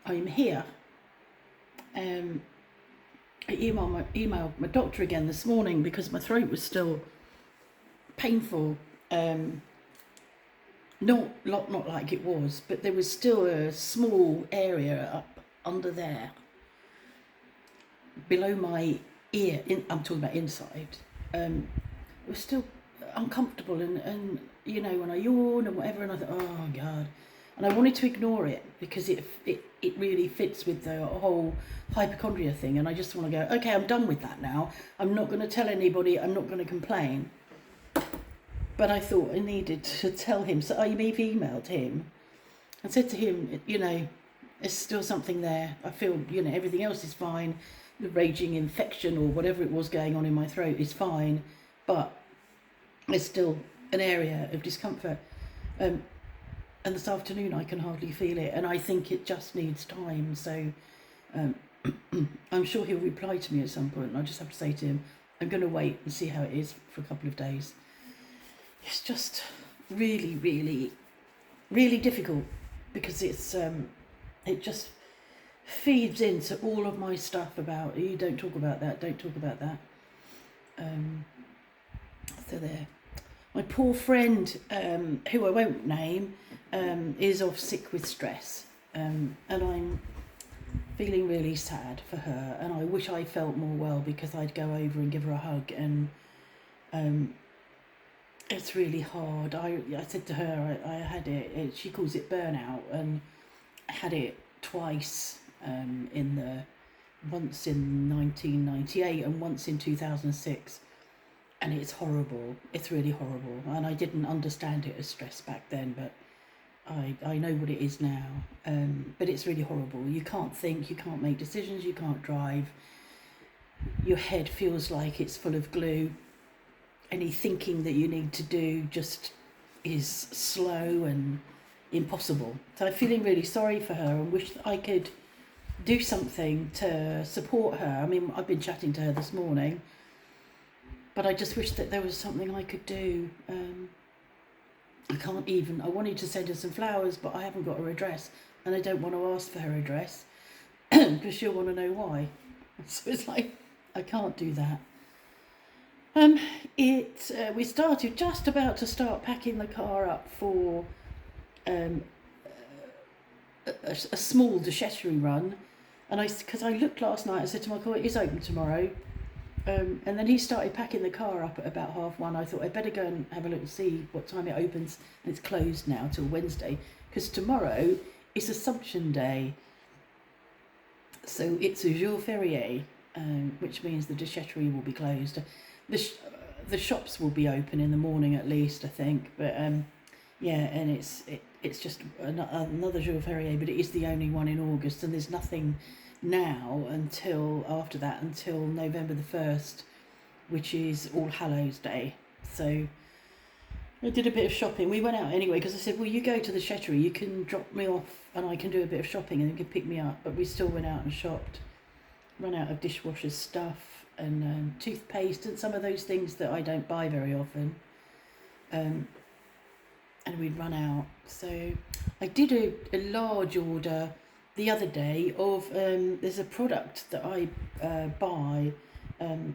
I'm here. I emailed my doctor again this morning because my throat was still painful. Not like it was, but there was still a small area up under there, below my ear. I'm talking about inside. It was still uncomfortable, and when I yawn and whatever, and I thought, oh God, and I wanted to ignore it because it really fits with the whole hypochondria thing, and I just want to go, okay, I'm done with that now. I'm not going to tell anybody. I'm not going to complain. But I thought I needed to tell him, so I maybe emailed him and said to him, there's still something there. I feel, everything else is fine. The raging infection or whatever it was going on in my throat is fine, but there's still an area of discomfort. And this afternoon I can hardly feel it, and I think it just needs time. So I'm sure he'll reply to me at some point, and I just have to say to him, I'm going to wait and see how it is for a couple of days. It's just really, really, really difficult because it just feeds into all of my stuff about, you don't talk about that, don't talk about that. So there. My poor friend, who I won't name, is off sick with stress, and I'm feeling really sad for her, and I wish I felt more well because I'd go over and give her a hug, and it's really hard. I said to her, I had it, she calls it burnout, and I had it twice, once in 1998 and once in 2006, and it's horrible. It's really horrible, and I didn't understand it as stress back then, but I know what it is now. But it's really horrible. You can't think, you can't make decisions, you can't drive. Your head feels like it's full of glue. Any thinking that you need to do just is slow and impossible. So I'm feeling really sorry for her and wish that I could do something to support her. I mean, I've been chatting to her this morning, but I just wish that there was something I could do. I wanted to send her some flowers, but I haven't got her address, and I don't want to ask for her address because she'll want to know why. So it's like, I can't do that. We started just about to start packing the car up for a small déchetterie run, and because I looked last night, I said to Michael, it is open tomorrow, and then he started packing the car up at about 1:30. I thought I'd better go and have a look and see what time it opens, and it's closed now till Wednesday because tomorrow is Assumption Day, so it's a jour férié, which means the déchetterie will be closed. The shops will be open in the morning at least, I think, but yeah, and it's just another jour férié, but it is the only one in August, and there's nothing now until after that, until November the 1st, which is All Hallows Day. So I did a bit of shopping. We went out anyway because I said, well, you go to the déchetterie, you can drop me off and I can do a bit of shopping and you can pick me up. But we still went out and shopped, run out of dishwasher stuff and toothpaste and some of those things that I don't buy very often, and we'd run out. So I did a large order the other day of there's a product that I buy,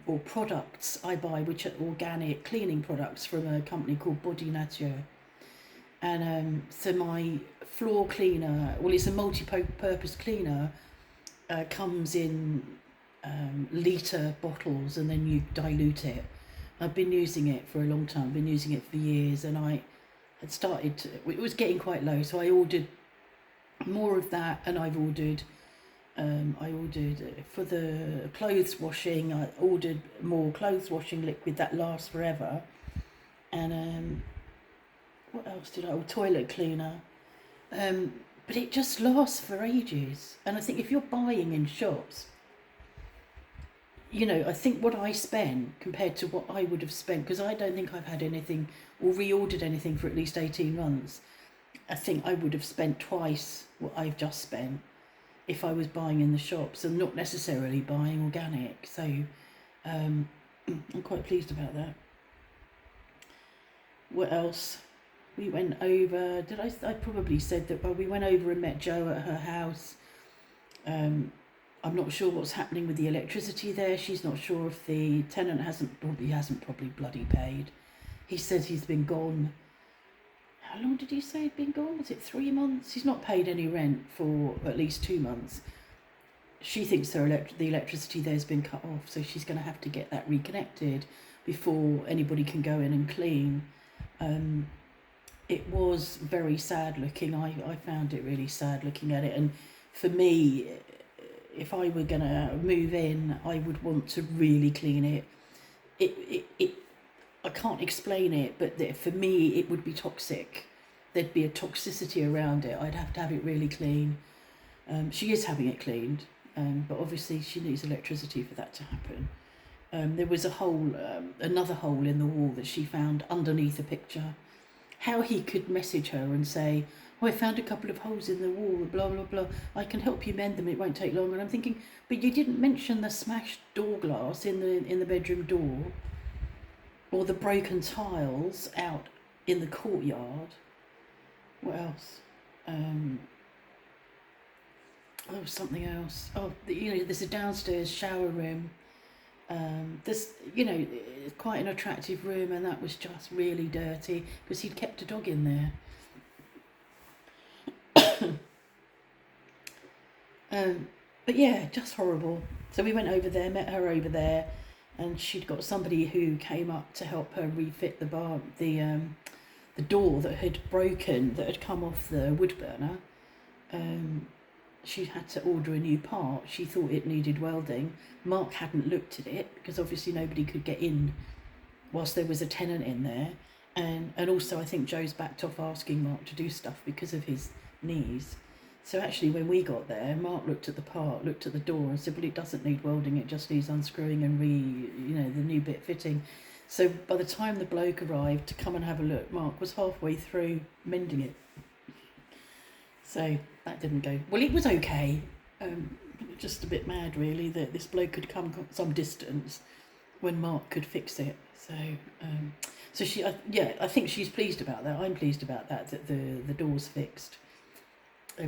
or products I buy, which are organic cleaning products from a company called Body Nature. And so my floor cleaner, well, it's a multi-purpose cleaner, comes in litre bottles, and then you dilute it. I've been using it for a long time, I've been using it for years, and I had started it was getting quite low, so I ordered more of that, and I ordered for the clothes washing, I ordered more clothes washing liquid that lasts forever, and what else did I toilet cleaner, but it just lasts for ages. And I think if you're buying in shops, I think what I spend compared to what I would have spent, because I don't think I've had anything or reordered anything for at least 18 months. I think I would have spent twice what I've just spent if I was buying in the shops and not necessarily buying organic. So I'm quite pleased about that. What else? We went over, I probably said that, well, we went over and met Jo at her house. I'm not sure what's happening with the electricity there. She's not sure if the tenant hasn't probably bloody paid. He says he's been gone. How long did he say he'd been gone? Was it 3 months? He's not paid any rent for at least 2 months. She thinks the electricity there's been cut off, so she's going to have to get that reconnected before anybody can go in and clean. It was very sad looking. I found it really sad looking at it, and for me, if I were going to move in, I would want to really clean it. I can't explain it, but for me it would be toxic. There'd be a toxicity around it. I'd have to have it really clean. She is having it cleaned, but obviously she needs electricity for that to happen. There was a hole, another hole in the wall that she found underneath a picture. How he could message her and say, "Oh, I found a couple of holes in the wall, blah, blah, blah. I can help you mend them, it won't take long." And I'm thinking, but you didn't mention the smashed door glass in the bedroom door, or the broken tiles out in the courtyard. What else? Something else. There's a downstairs shower room. There's, quite an attractive room, and that was just really dirty because he'd kept a dog in there. But yeah, just horrible. So we went over there, met her over there, and she'd got somebody who came up to help her refit the door that had broken, that had come off the wood burner. She had to order a new part. She thought it needed welding. Mark hadn't looked at it because obviously nobody could get in whilst there was a tenant in there. And also I think Joe's backed off asking Mark to do stuff because of his knees. So actually when we got there, Mark looked at the part, looked at the door and said, well, it doesn't need welding, it just needs unscrewing and the new bit fitting. So by the time the bloke arrived to come and have a look, Mark was halfway through mending it. So that didn't go well. It was okay. Just a bit mad, really, that this bloke could come some distance when Mark could fix it. So, I think she's pleased about that. I'm pleased about that the door's fixed.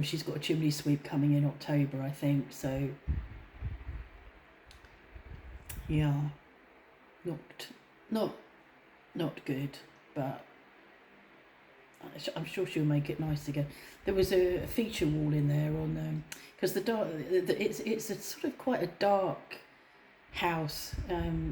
She's got a chimney sweep coming in October, I think. So, yeah, not good, but I'm sure she'll make it nice again. There was a feature wall in there on because it's a sort of quite a dark house.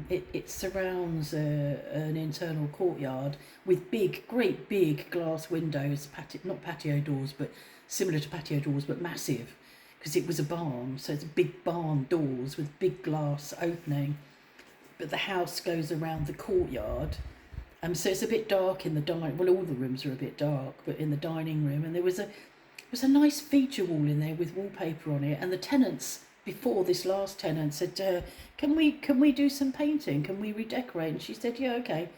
It surrounds an internal courtyard with great big glass windows, not patio doors, but similar to patio doors, but massive, because it was a barn. So it's big barn doors with big glass opening. But the house goes around the courtyard. So it's a bit dark in the dining. Well, all the rooms are a bit dark, but in the dining room, and there was a nice feature wall in there with wallpaper on it. And the tenants before this last tenant said, "Can we do some painting? Can we redecorate?" And she said, "Yeah, okay."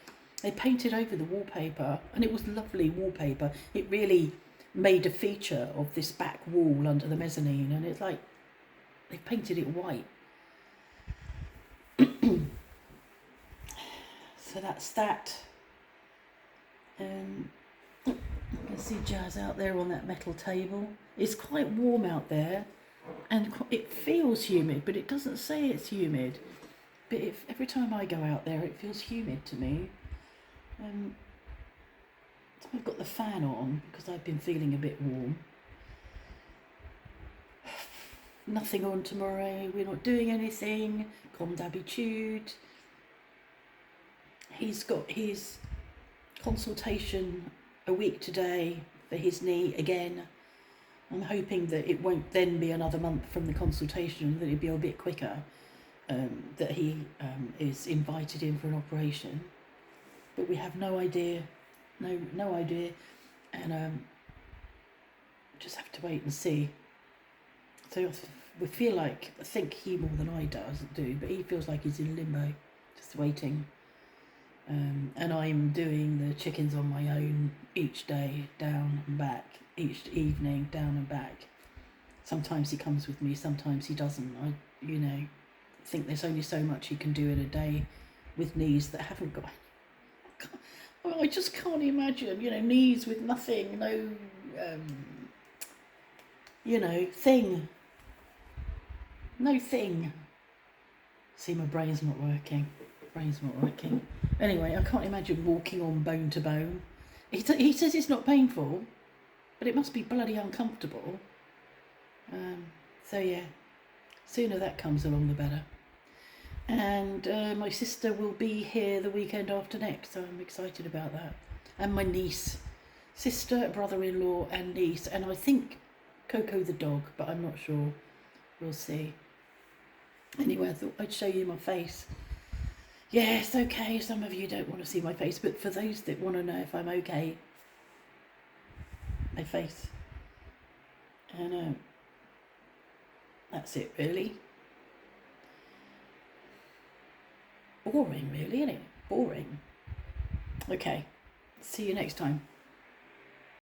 They painted over the wallpaper, and it was lovely wallpaper. It really made a feature of this back wall under the mezzanine, and it's like they painted it white. So that's that. You can see Jazz out there on that metal table. It's quite warm out there, and it feels humid, but it doesn't say it's humid. But every time I go out there, it feels humid to me. So I've got the fan on because I've been feeling a bit warm. Nothing on tomorrow. We're not doing anything. Comme d'habitude. He's got his consultation a week today for his knee again. I'm hoping that it won't then be another month from the consultation, that it'll be a bit quicker, that he is invited in for an operation. But we have no idea, no idea, and just have to wait and see. So we I think he more than I do, but he feels like he's in limbo, just waiting. And I'm doing the chickens on my own each day, down and back, each evening, down and back. Sometimes he comes with me, sometimes he doesn't. I think there's only so much he can do in a day with knees that haven't got... I just can't imagine, knees with nothing, no, thing. No thing. See, my brain's not working. Brain's not working. Anyway, I can't imagine walking on bone to bone. He says it's not painful, but it must be bloody uncomfortable. So yeah, sooner that comes along the better. And my sister will be here the weekend after next, so I'm excited about that. And my niece, sister, brother-in-law and niece, and I think Coco the dog, but I'm not sure. We'll see. Anyway, I thought I'd show you my face. Yes, okay, some of you don't want to see my face, but for those that want to know if I'm okay, my face. And that's it, really. Boring, really, isn't it? Boring. Okay, see you next time.